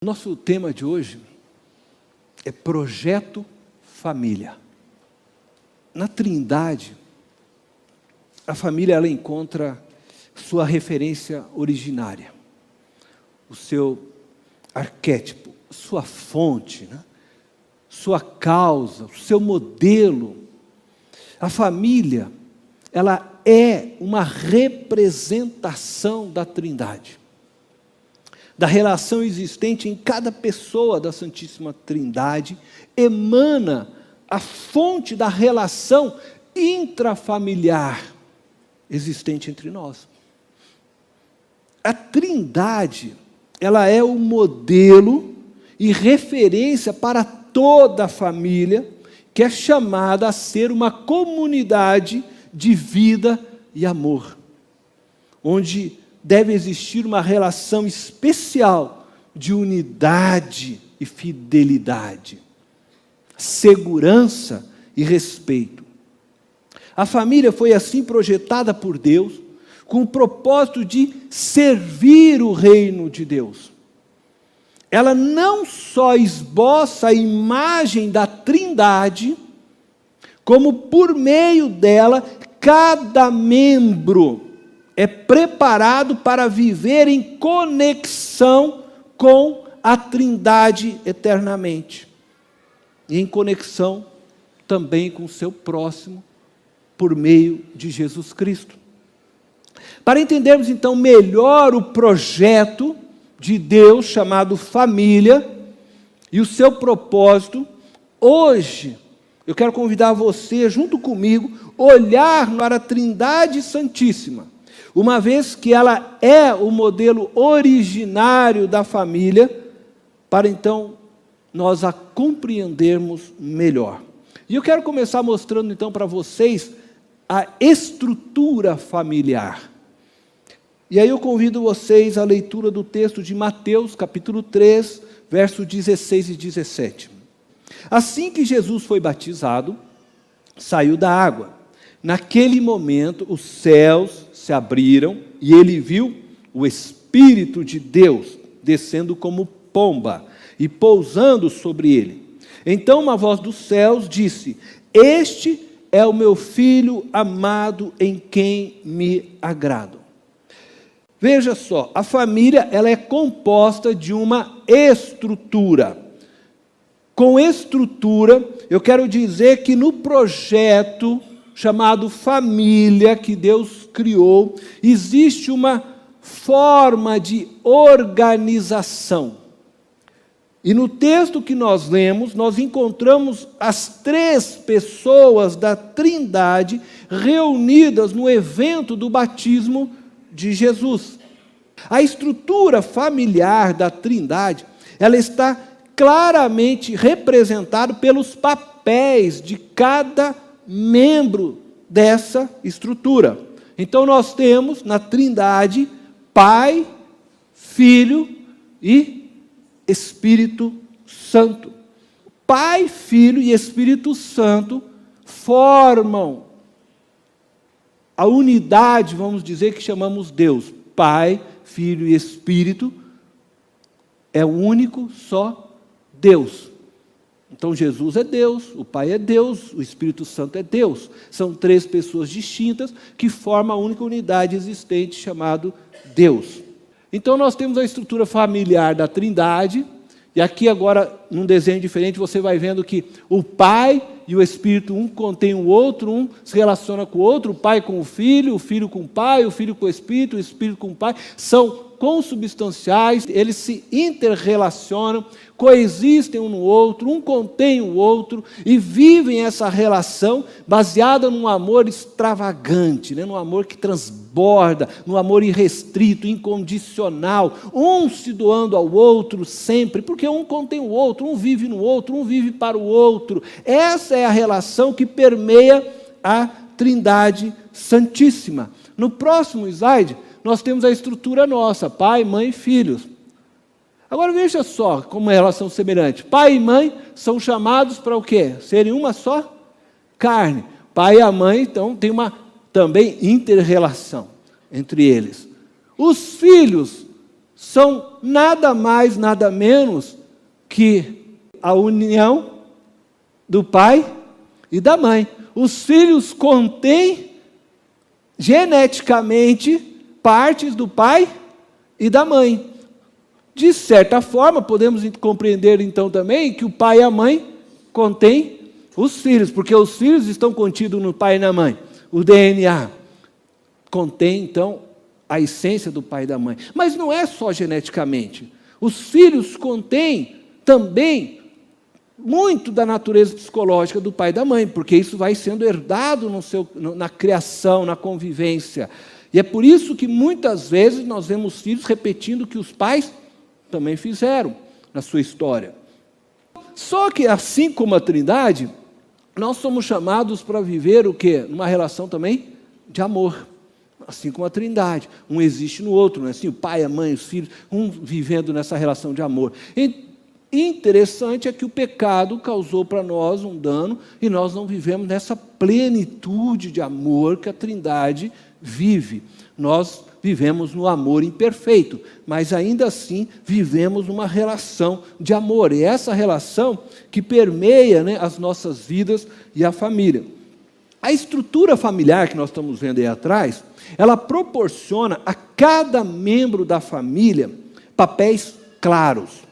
Nosso tema de hoje é Projeto Família. Na Trindade, a família ela encontra sua referência originária, o seu arquétipo, sua fonte, sua causa, o seu modelo. A família, ela é uma representação da Trindade, da relação existente em cada pessoa da Santíssima Trindade, emana a fonte da relação intrafamiliar existente entre nós. A Trindade, ela é o modelo e referência para toda a família, que é chamada a ser uma comunidade de vida e amor, onde deve existir uma relação especial de unidade e fidelidade, segurança e respeito. A família foi assim projetada por Deus, com o propósito de servir o reino de Deus. Ela não só esboça a imagem da Trindade, como por meio dela, cada membro é preparado para viver em conexão com a Trindade eternamente. E em conexão também com o seu próximo, por meio de Jesus Cristo. Para entendermos então melhor o projeto de Deus chamado família e o seu propósito, hoje eu quero convidar você, junto comigo, olhar para a Trindade Santíssima, uma vez que ela é o modelo originário da família, para então nós a compreendermos melhor. E eu quero começar mostrando então para vocês a estrutura familiar. E aí eu convido vocês à leitura do texto de Mateus, capítulo 3, versos 16 e 17. Assim que Jesus foi batizado, saiu da água. Naquele momento, os céus se abriram e ele viu o Espírito de Deus descendo como pomba e pousando sobre ele. Então uma voz dos céus disse: "Este é o meu Filho amado em quem me agrado." Veja só, a família ela é composta de uma estrutura. Com estrutura, eu quero dizer que no projeto chamado família que Deus criou, existe uma forma de organização. E no texto que nós lemos, nós encontramos as três pessoas da Trindade reunidas no evento do batismo de Jesus. A estrutura familiar da Trindade, ela está claramente representada pelos papéis de cada membro dessa estrutura. Então nós temos na Trindade Pai, Filho e Espírito Santo. Pai, Filho e Espírito Santo formam a unidade, vamos dizer, que chamamos Deus. Pai, Filho e Espírito é o único só Deus. Então Jesus é Deus, o Pai é Deus, o Espírito Santo é Deus. São três pessoas distintas que formam a única unidade existente chamado Deus. Então nós temos a estrutura familiar da Trindade, e aqui agora, num desenho diferente, você vai vendo que o Pai e o Espírito, um contém o outro, um se relaciona com o outro, o Pai com o Filho com o Pai, o Filho com o Espírito com o Pai, são consubstanciais, eles se interrelacionam, coexistem um no outro, um contém o outro, e vivem essa relação baseada num amor extravagante, num amor que transborda, num amor irrestrito, incondicional, um se doando ao outro sempre, porque um contém o outro, um vive no outro, um vive para o outro. Essa é a relação que permeia a Trindade Santíssima. No próximo slide, nós temos a estrutura nossa, pai, mãe e filhos. Agora veja só como é a relação semelhante. Pai e mãe são chamados para o quê? Serem uma só carne. Pai e a mãe, então, tem uma também inter-relação entre eles. Os filhos são nada mais, nada menos que a união do pai e da mãe. Os filhos contêm geneticamente partes do pai e da mãe. De certa forma, podemos compreender então também que o pai e a mãe contêm os filhos, porque os filhos estão contidos no pai e na mãe. O DNA contém então a essência do pai e da mãe. Mas não é só geneticamente. Os filhos contêm também muito da natureza psicológica do pai e da mãe, porque isso vai sendo herdado na criação, na convivência. E é por isso que muitas vezes nós vemos filhos repetindo o que os pais também fizeram na sua história. Só que, assim como a Trindade, nós somos chamados para viver o quê? Numa relação também de amor. Assim como a Trindade. Um existe no outro, não é assim? O pai, a mãe, os filhos, um vivendo nessa relação de amor. Interessante é que o pecado causou para nós um dano e nós não vivemos nessa plenitude de amor que a Trindade vive. Nós vivemos no amor imperfeito, mas ainda assim vivemos numa relação de amor. E essa relação que permeia, né, as nossas vidas e a família. A estrutura familiar que nós estamos vendo aí atrás, ela proporciona a cada membro da família papéis claros.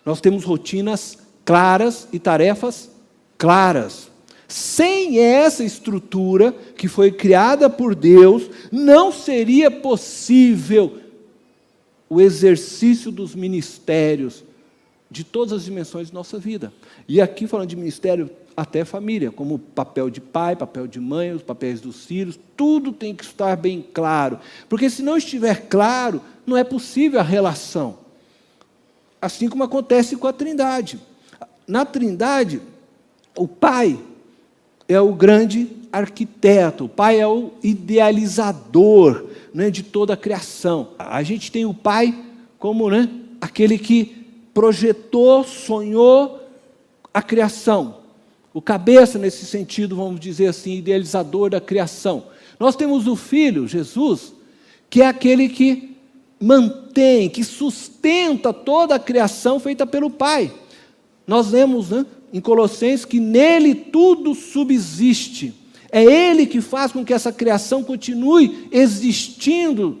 Nós temos rotinas claras e tarefas claras. Sem essa estrutura que foi criada por Deus, não seria possível o exercício dos ministérios de todas as dimensões de nossa vida. E aqui falando de ministério, até família, como o papel de pai, papel de mãe, os papéis dos filhos, tudo tem que estar bem claro. Porque se não estiver claro, não é possível a relação. Assim como acontece com a Trindade. Na Trindade, o pai é o grande arquiteto, o pai é o idealizador, né, de toda a criação. A gente tem o pai como, né, aquele que projetou, sonhou a criação. O cabeça, nesse sentido, vamos dizer assim, idealizador da criação. Nós temos o Filho, Jesus, que é aquele que mantém, que sustenta toda a criação feita pelo Pai. Nós vemos, né, em Colossenses que nele tudo subsiste. É Ele que faz com que essa criação continue existindo.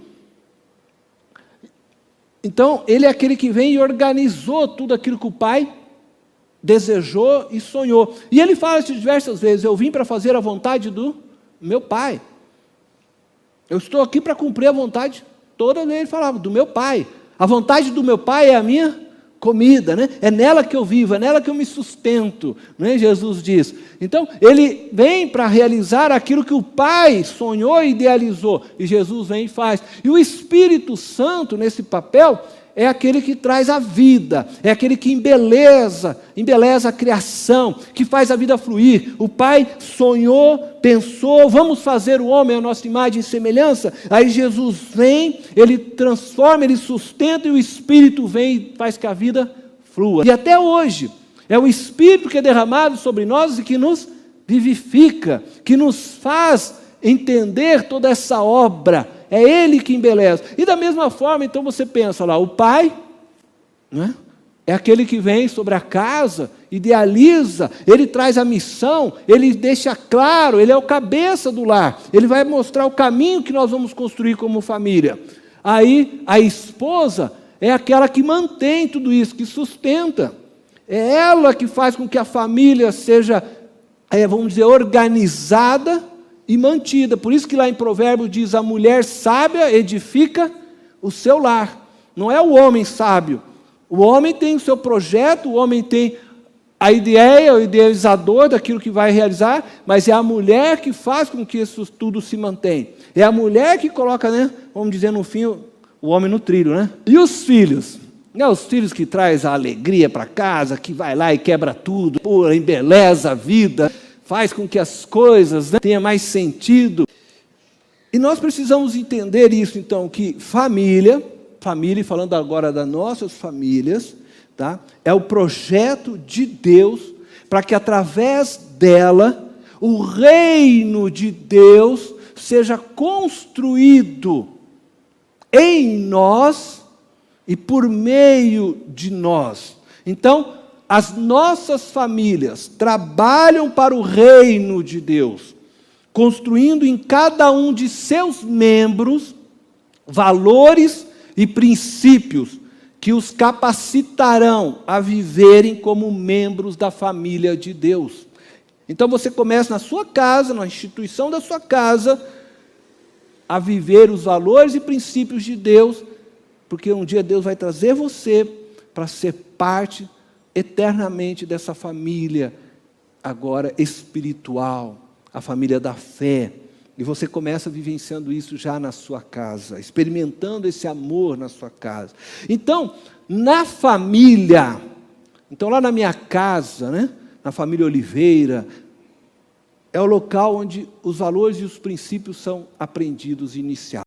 Então, Ele é aquele que vem e organizou tudo aquilo que o Pai desejou e sonhou. E Ele fala isso diversas vezes: eu vim para fazer a vontade do meu Pai. Eu estou aqui para cumprir a vontade. Toda vez Ele falava do meu Pai. A vontade do meu Pai é a minha comida, né? É nela que eu vivo, é nela que eu me sustento, né? Jesus diz. Então, Ele vem para realizar aquilo que o Pai sonhou e idealizou, e Jesus vem e faz. E o Espírito Santo, nesse papel, é aquele que traz a vida, é aquele que embeleza a criação, que faz a vida fluir. O Pai sonhou, pensou, vamos fazer o homem à nossa imagem e semelhança. Aí Jesus vem, Ele transforma, Ele sustenta, e o Espírito vem e faz que a vida flua. E até hoje, é o Espírito que é derramado sobre nós e que nos vivifica, que nos faz entender toda essa obra. É Ele que embeleza. E da mesma forma, então você pensa lá, o pai, né, é aquele que vem sobre a casa, idealiza, ele traz a missão, ele deixa claro, ele é o cabeça do lar, ele vai mostrar o caminho que nós vamos construir como família. Aí a esposa é aquela que mantém tudo isso, que sustenta. É ela que faz com que a família seja, vamos dizer, organizada e mantida. Por isso que lá em Provérbios diz: a mulher sábia edifica o seu lar. Não é o homem sábio. O homem tem o seu projeto, o homem tem a ideia, o idealizador daquilo que vai realizar, mas é a mulher que faz com que isso tudo se mantenha. É a mulher que coloca, né, vamos dizer, no fim, o homem no trilho, né? E os filhos? Não é os filhos que traz a alegria para casa, que vai lá e quebra tudo, embeleza a vida, faz com que as coisas, né, tenham mais sentido. E nós precisamos entender isso, então, que família, falando agora das nossas famílias, tá, é o projeto de Deus, para que através dela, o reino de Deus seja construído em nós, e por meio de nós. Então, as nossas famílias trabalham para o reino de Deus, construindo em cada um de seus membros valores e princípios que os capacitarão a viverem como membros da família de Deus. Então você começa na sua casa, na instituição da sua casa, a viver os valores e princípios de Deus, porque um dia Deus vai trazer você para ser parte eternamente dessa família, agora espiritual, a família da fé. E você começa vivenciando isso já na sua casa, experimentando esse amor na sua casa. Então, na família, então lá na minha casa, né, na família Oliveira, é o local onde os valores e os princípios são aprendidos e iniciados.